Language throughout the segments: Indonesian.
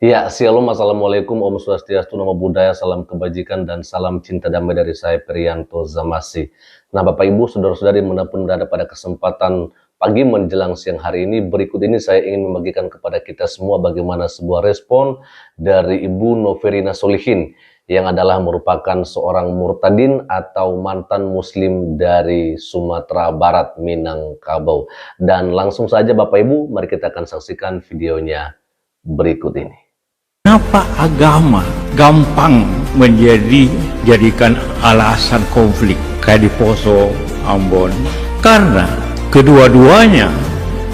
Ya, shalom, assalamualaikum, om swastiastu, namo buddhaya, salam kebajikan dan salam cinta damai dari saya Priyanto Zamasi. Nah, Bapak Ibu, saudara-saudari dimanapun berada pada kesempatan pagi menjelang siang hari ini, berikut ini saya ingin membagikan kepada kita semua bagaimana sebuah respon dari Ibu Noverina Solihin yang adalah merupakan seorang murtadin atau mantan muslim dari Sumatera Barat, Minangkabau. Dan langsung saja Bapak Ibu, mari kita akan saksikan videonya berikut ini. Kenapa agama gampang jadikan alasan konflik kayak di Poso, Ambon? Karena kedua-duanya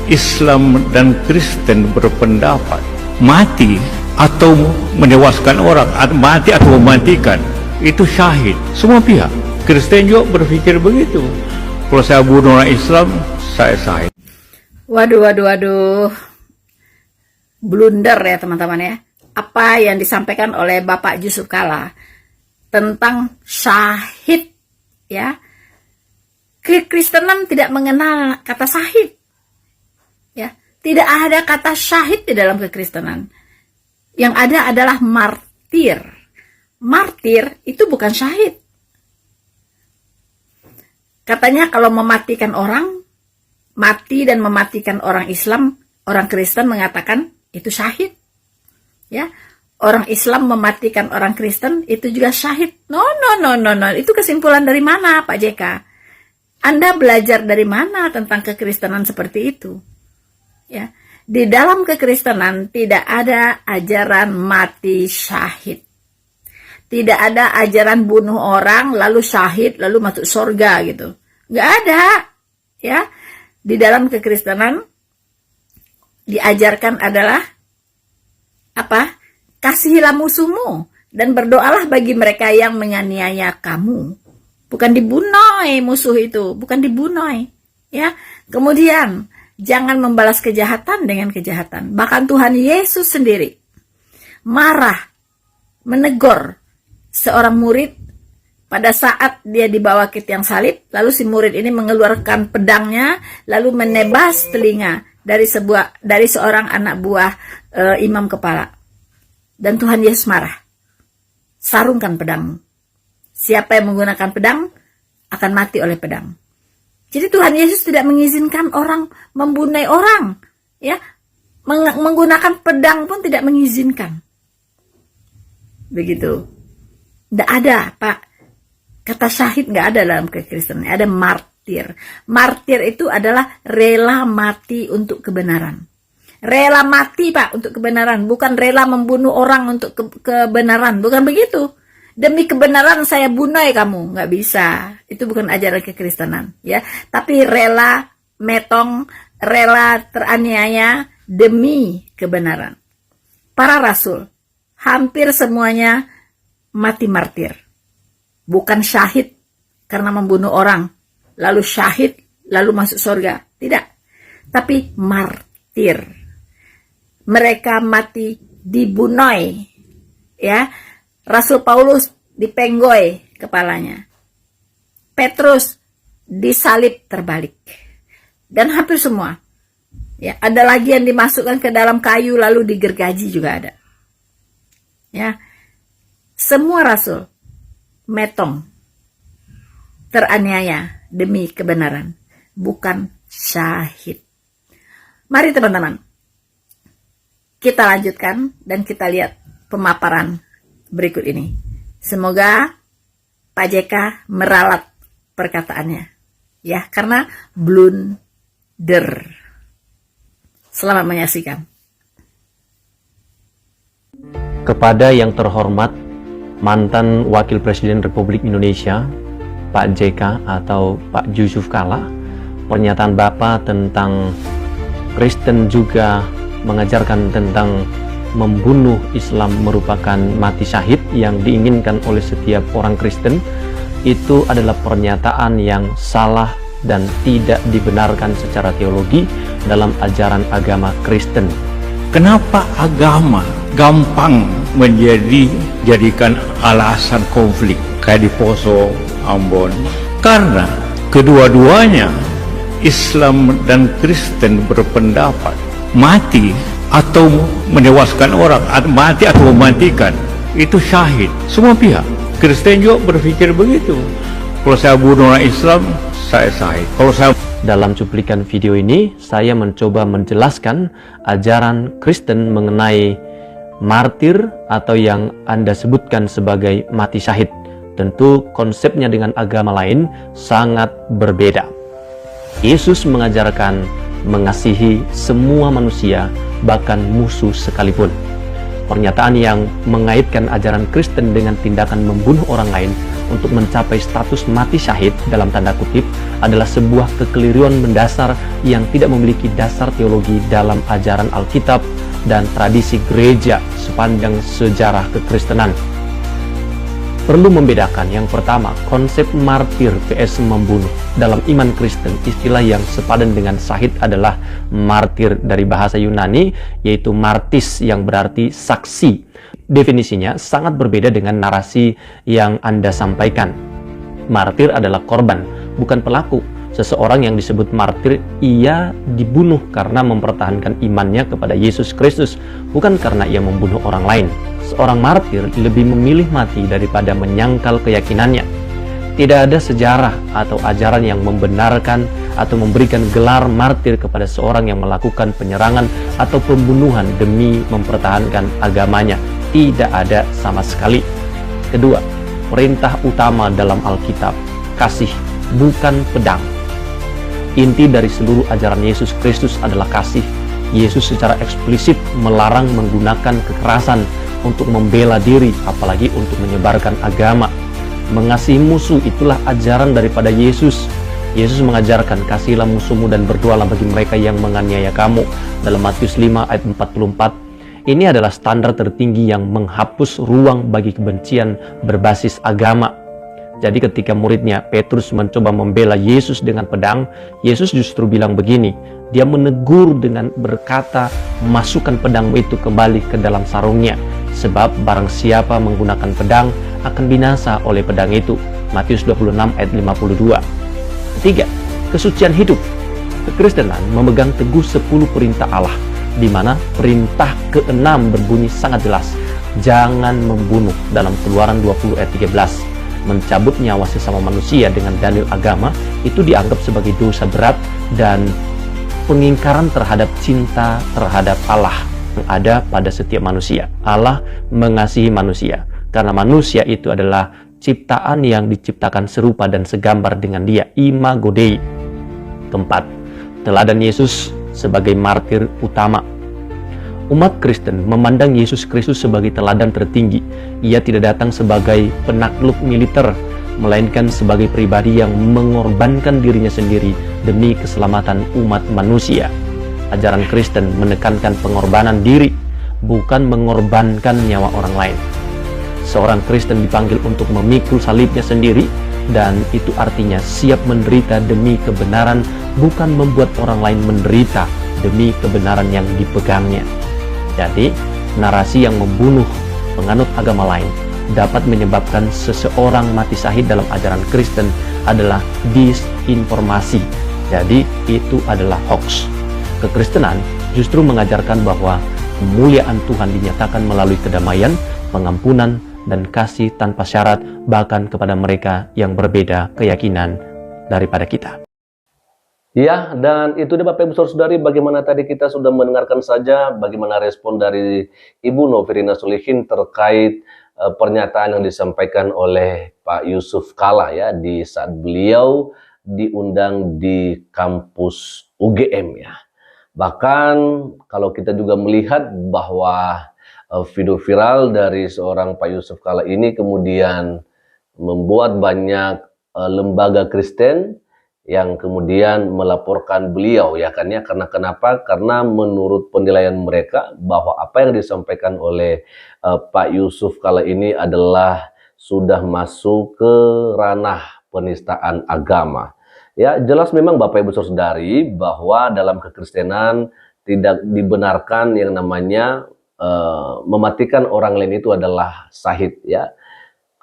Islam dan Kristen berpendapat mati atau menewaskan orang, mati atau mematikan itu syahid. Semua pihak. Kristen juga berpikir begitu. Kalau saya bunuh orang Islam, saya syahid. Waduh. Blunder ya teman-teman ya. Apa yang disampaikan oleh Bapak Yusuf Kalla tentang syahid ya. Kekristenan tidak mengenal kata syahid. Ya, tidak ada kata syahid di dalam kekristenan. Yang ada adalah martir. Martir itu bukan syahid. Katanya kalau mematikan orang, mati dan mematikan orang Islam, orang Kristen mengatakan itu syahid. Ya, orang Islam mematikan orang Kristen itu juga syahid. No. Itu kesimpulan dari mana, Pak JK? Anda belajar dari mana tentang kekristenan seperti itu? Ya, di dalam kekristenan tidak ada ajaran mati syahid. Tidak ada ajaran bunuh orang lalu syahid lalu masuk surga gitu. Nggak ada. Ya, di dalam kekristenan diajarkan adalah apa? Kasihilah musuhmu dan berdoalah bagi mereka yang menganiaya kamu. Bukan dibunuh musuh itu, bukan dibunuh. Ya. Kemudian jangan membalas kejahatan dengan kejahatan. Bahkan Tuhan Yesus sendiri marah, menegur seorang murid pada saat dia dibawa ke tiang salib, lalu si murid ini mengeluarkan pedangnya lalu menebas telinga dari seorang anak buah imam kepala. Dan Tuhan Yesus marah. Sarungkan pedangmu. Siapa yang menggunakan pedang akan mati oleh pedang. Jadi Tuhan Yesus tidak mengizinkan orang membunuh orang, ya. Menggunakan pedang pun tidak mengizinkan. Begitu. Tidak ada, Pak. Kata syahid nggak ada dalam kekristenan. Ada martir. Martir itu adalah rela mati untuk kebenaran. Rela mati, Pak, untuk kebenaran. Bukan rela membunuh orang untuk kebenaran. Bukan begitu. Demi kebenaran saya bunuh kamu. Nggak bisa. Itu bukan ajaran kekristenan. Ya. Tapi rela metong, rela teraniaya demi kebenaran. Para rasul, hampir semuanya mati martir. Bukan syahid karena membunuh orang. Lalu syahid, lalu masuk surga. Tidak. Tapi martir. Mereka mati dibunuh. Ya. Rasul Paulus dipenggoy kepalanya. Petrus disalib terbalik. Dan hampir semua. Ya, ada lagi yang dimasukkan ke dalam kayu lalu digergaji juga ada. Ya. Semua rasul metong teraniaya demi kebenaran, bukan syahid. Mari teman-teman, kita lanjutkan dan kita lihat pemaparan berikut ini. Semoga Pak JK meralat perkataannya. Ya, karena blunder. Selamat menyaksikan. Kepada yang terhormat mantan Wakil Presiden Republik Indonesia, Pak JK atau Pak Yusuf Kalla, pernyataan Bapak tentang Kristen juga mengajarkan tentang membunuh Islam merupakan mati syahid yang diinginkan oleh setiap orang Kristen, itu adalah pernyataan yang salah dan tidak dibenarkan secara teologi dalam ajaran agama Kristen. Kenapa agama gampang jadikan alasan konflik kayak di Poso, Ambon? Karena kedua-duanya Islam dan Kristen berpendapat mati atau menewaskan orang, mati atau mematikan, itu syahid. Semua pihak. Kristen juga berpikir begitu. Kalau saya bunuh orang Islam, saya syahid. Kalau saya Dalam cuplikan video ini, saya mencoba menjelaskan ajaran Kristen mengenai martir atau yang Anda sebutkan sebagai mati syahid. Tentu konsepnya dengan agama lain sangat berbeda. Yesus mengajarkan mengasihi semua manusia, bahkan musuh sekalipun. Pernyataan yang mengaitkan ajaran Kristen dengan tindakan membunuh orang lain untuk mencapai status mati syahid dalam tanda kutip adalah sebuah kekeliruan mendasar yang tidak memiliki dasar teologi dalam ajaran Alkitab dan tradisi gereja sepanjang sejarah kekristenan. Perlu membedakan yang pertama, konsep martir vs membunuh. Dalam iman Kristen, istilah yang sepadan dengan syahid adalah martir dari bahasa Yunani, yaitu martis yang berarti saksi. Definisinya sangat berbeda dengan narasi yang Anda sampaikan. Martir adalah korban, bukan pelaku. Seseorang yang disebut martir, ia dibunuh karena mempertahankan imannya kepada Yesus Kristus, bukan karena ia membunuh orang lain. Seorang martir lebih memilih mati daripada menyangkal keyakinannya. Tidak ada sejarah atau ajaran yang membenarkan atau memberikan gelar martir kepada seorang yang melakukan penyerangan atau pembunuhan demi mempertahankan agamanya. Tidak ada sama sekali. Kedua, perintah utama dalam Alkitab, kasih, bukan pedang. Inti dari seluruh ajaran Yesus Kristus adalah kasih. Yesus secara eksplisit melarang menggunakan kekerasan untuk membela diri, apalagi untuk menyebarkan agama. Mengasihi musuh itulah ajaran daripada Yesus. Yesus mengajarkan, kasihilah musuhmu dan berdoalah bagi mereka yang menganiaya kamu. Dalam Matius 5 ayat 44. Ini adalah standar tertinggi yang menghapus ruang bagi kebencian berbasis agama. Jadi ketika muridnya Petrus mencoba membela Yesus dengan pedang, Yesus justru bilang begini. Dia menegur dengan berkata, masukkan pedangmu itu kembali ke dalam sarungnya. Sebab barang siapa menggunakan pedang akan binasa oleh pedang itu. Matius 26 ayat 52. Ketiga, kesucian hidup. Kekristenan memegang teguh 10 perintah Allah, di mana perintah ke-6 berbunyi sangat jelas. Jangan membunuh dalam Keluaran 20 ayat 13. Mencabut nyawa sesama manusia dengan dalil agama itu dianggap sebagai dosa berat dan pengingkaran terhadap cinta terhadap Allah yang ada pada setiap manusia. Allah mengasihi manusia karena manusia itu adalah ciptaan yang diciptakan serupa dan segambar dengan Dia, imago Dei. Keempat, teladan Yesus sebagai martir utama. Umat Kristen memandang Yesus Kristus sebagai teladan tertinggi. Ia tidak datang sebagai penakluk militer, melainkan sebagai pribadi yang mengorbankan dirinya sendiri demi keselamatan umat manusia. Ajaran Kristen menekankan pengorbanan diri, bukan mengorbankan nyawa orang lain. Seorang Kristen dipanggil untuk memikul salibnya sendiri, dan itu artinya siap menderita demi kebenaran, bukan membuat orang lain menderita demi kebenaran yang dipegangnya. Jadi, narasi yang membunuh penganut agama lain dapat menyebabkan seseorang mati syahid dalam ajaran Kristen adalah disinformasi. Jadi, itu adalah hoax. Kekristenan justru mengajarkan bahwa kemuliaan Tuhan dinyatakan melalui kedamaian, pengampunan, dan kasih tanpa syarat bahkan kepada mereka yang berbeda keyakinan daripada kita. Ya, dan itu dia Bapak Ibu Saudara-saudari, bagaimana tadi kita sudah mendengarkan saja bagaimana respon dari Ibu Novirina Solihin terkait pernyataan yang disampaikan oleh Pak Yusuf Kalla ya di saat beliau diundang di kampus UGM ya. Bahkan kalau kita juga melihat bahwa video viral dari seorang Pak Yusuf Kalla ini kemudian membuat banyak lembaga Kristen yang kemudian melaporkan beliau ya kan ya, karena kenapa? Karena menurut penilaian mereka bahwa apa yang disampaikan oleh Pak Yusuf Kalla ini adalah sudah masuk ke ranah penistaan agama. Ya, jelas memang Bapak Ibu Saudari bahwa dalam kekristenan tidak dibenarkan yang namanya mematikan orang lain itu adalah syahid ya.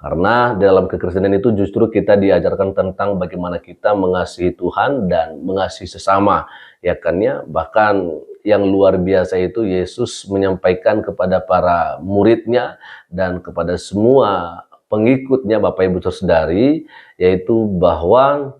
Karena dalam kekristenan itu justru kita diajarkan tentang bagaimana kita mengasihi Tuhan dan mengasihi sesama, ya kan ya. Bahkan yang luar biasa itu Yesus menyampaikan kepada para muridnya dan kepada semua pengikutnya, Bapak Ibu Saudari, yaitu bahwa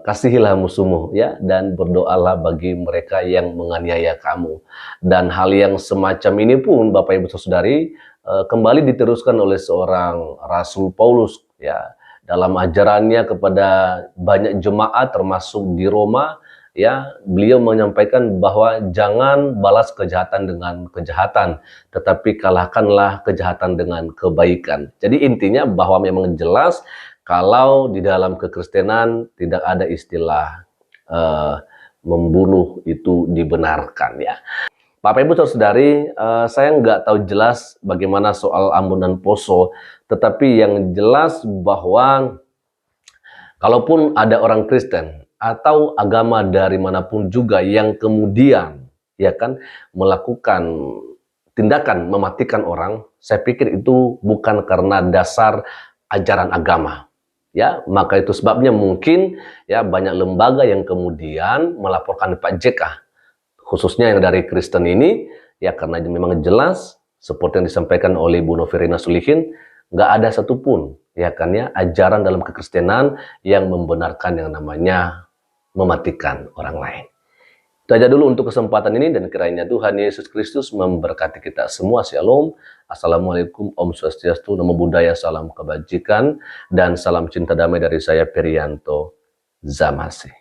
kasihilah musuhmu ya, dan berdoalah bagi mereka yang menganiaya kamu. Dan hal yang semacam ini pun, Bapak Ibu Saudari, kembali diteruskan oleh seorang Rasul Paulus ya, dalam ajarannya kepada banyak jemaat termasuk di Roma ya. Beliau menyampaikan bahwa jangan balas kejahatan dengan kejahatan, tetapi kalahkanlah kejahatan dengan kebaikan. Jadi intinya bahwa memang jelas kalau di dalam kekristenan tidak ada istilah membunuh itu dibenarkan ya. Bapak Ibu Saudari, saya nggak tahu jelas bagaimana soal Ambon dan Poso, tetapi yang jelas bahwa kalaupun ada orang Kristen atau agama dari manapun juga yang kemudian ya kan melakukan tindakan mematikan orang, saya pikir itu bukan karena dasar ajaran agama. Ya, maka itu sebabnya mungkin ya banyak lembaga yang kemudian melaporkan Pak JK, khususnya yang dari Kristen ini, ya karena memang jelas seperti yang disampaikan oleh Bu Novirina Sulihin, nggak ada satupun ya kan ya ajaran dalam kekristenan yang membenarkan yang namanya mematikan orang lain. Itu aja dulu untuk kesempatan ini, dan kiranya Tuhan Yesus Kristus memberkati kita semua. Shalom. Assalamualaikum, Om Swastiastu, Namo Buddhaya, salam kebajikan, dan salam cinta damai dari saya Perianto Zamasi.